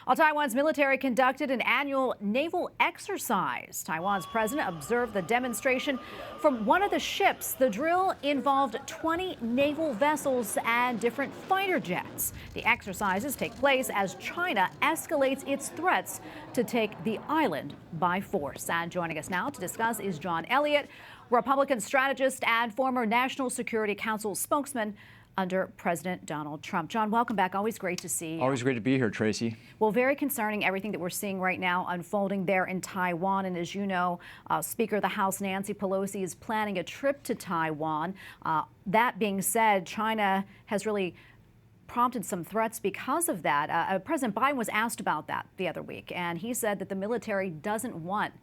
While Taiwan's military conducted an annual naval exercise, Taiwan's president observed the demonstration from one of the ships. The drill involved 20 naval vessels and different fighter jets. The exercises take place as China escalates its threats to take the island by force. And joining us now to discuss is John Ullyot, Republican strategist and former National Security Council Spokesman under President Donald Trump. John, welcome back. Always great to see you. Always great to be here, Tracy. Well, very concerning, everything that we're seeing right now unfolding there in Taiwan. And as you know, Speaker of the House Nancy Pelosi is planning a trip to Taiwan. That being said, China has really prompted some threats because of that. President Biden was asked about that the other week, and he said that the military doesn't want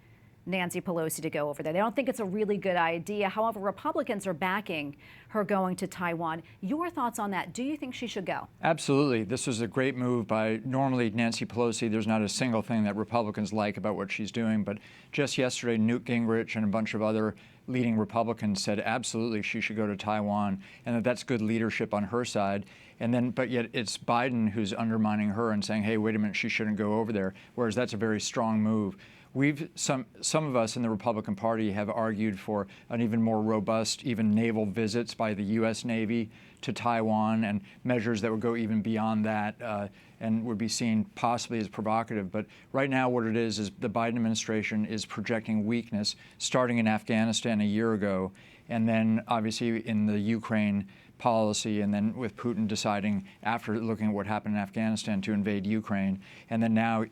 Nancy Pelosi to go over there. They don't think it's a really good idea. However, Republicans are backing her going to Taiwan. Your thoughts on that? Do you think she should go? Absolutely. This was a great move by normally Nancy Pelosi. There's not a single thing that Republicans like about what she's doing. But just yesterday, Newt Gingrich and a bunch of other leading Republicans said absolutely she should go to Taiwan, and that's good leadership on her side. And then, but yet it's Biden who's undermining her and saying, hey, wait a minute, she shouldn't go over there. Whereas that's a very strong move. Some of us in the Republican Party have argued for an even more robust, even naval visits by the U.S. Navy to Taiwan and measures that would go even beyond that and would be seen possibly as provocative. But right now what it is the Biden administration is projecting weakness starting in Afghanistan a year ago, and then obviously in the Ukraine policy, and then with Putin deciding after looking at what happened in Afghanistan to invade Ukraine. And then now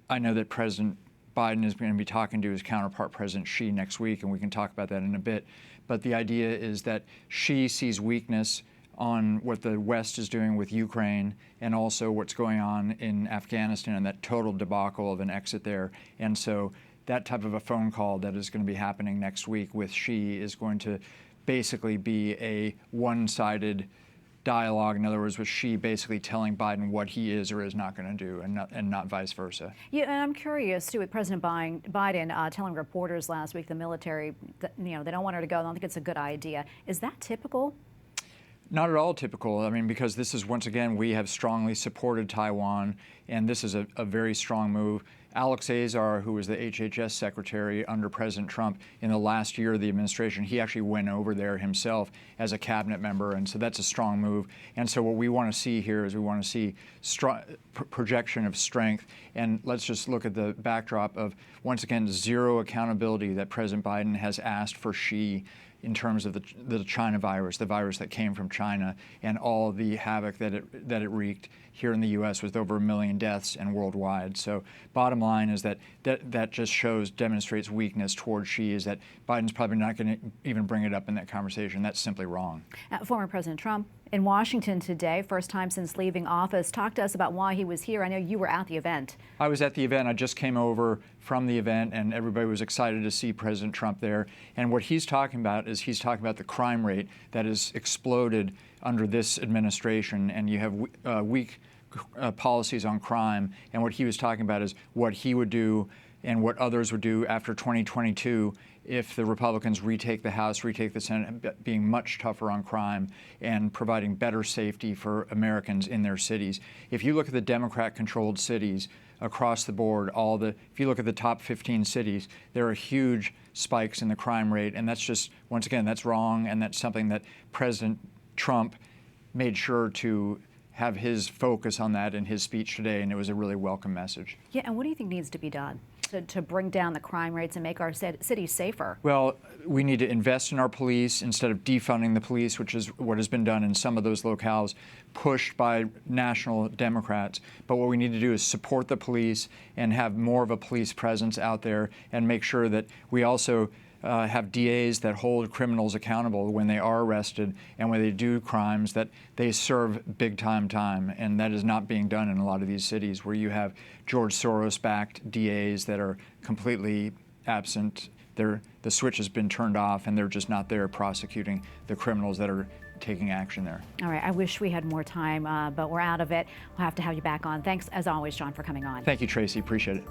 I know that President Biden is going to be talking to his counterpart, President Xi, next week, and we can talk about that in a bit. But the idea is that Xi sees weakness on what the West is doing with Ukraine and also what's going on in Afghanistan and that total debacle of an exit there. And so that type of a phone call that is going to be happening next week with Xi is going to basically be a one-sided dialogue, in other words, with Xi basically telling Biden what he is or is not going to do, and not vice versa. Yeah, and I'm curious too, with President Biden telling reporters last week the military, they don't want her to go. I don't think it's a good idea. Is that typical? Not at all typical. I mean, because this is, once again, we have strongly supported Taiwan, and this is a very strong move. Alex Azar, who was the HHS secretary under President Trump in the last year of the administration, he actually went over there himself as a cabinet member, and so that's a strong move. And so what we want to see here is we want to see projection of strength. And let's just look at the backdrop of, once again, zero accountability that President Biden has asked for Xi in terms of the China virus, the virus that came from China, and all the havoc that it wreaked here in the U.S. with over 1 million deaths and worldwide. So bottom line is that just demonstrates weakness towards Xi, is that Biden's probably not going to even bring it up in that conversation. That's simply wrong. Former President Trump in Washington today, first time since leaving office. Talk to us about why he was here. I know you were at the event. I was at the event. I just came over from the event, and everybody was excited to see President Trump there. And what he's talking about is he's talking about the crime rate that has exploded under this administration, and you have weak policies on crime. And what he was talking about is what he would do and what others would do after 2022 if the Republicans retake the House, retake the Senate, being much tougher on crime and providing better safety for Americans in their cities. If you look at the Democrat-controlled cities across the board, if you look at the top 15 cities, there are huge spikes in the crime rate, and that's just, once again, that's wrong, and that's something that President Trump made sure to have his focus on that in his speech today, and it was a really welcome message. Yeah, and what do you think needs to be done to bring down the crime rates and make our cities safer? Well, we need to invest in our police instead of defunding the police, which is what has been done in some of those locales, pushed by national Democrats. But what we need to do is support the police and have more of a police presence out there, and make sure that we also have DAs that hold criminals accountable when they are arrested and when they do crimes, that they serve big time. And that is not being done in a lot of these cities where you have George Soros-backed DAs that are completely absent. The switch has been turned off, and they're just not there prosecuting the criminals that are taking action there. All right. I wish we had more time, but we're out of it. We'll have to have you back on. Thanks, as always, John, for coming on. Thank you, Tracy. Appreciate it.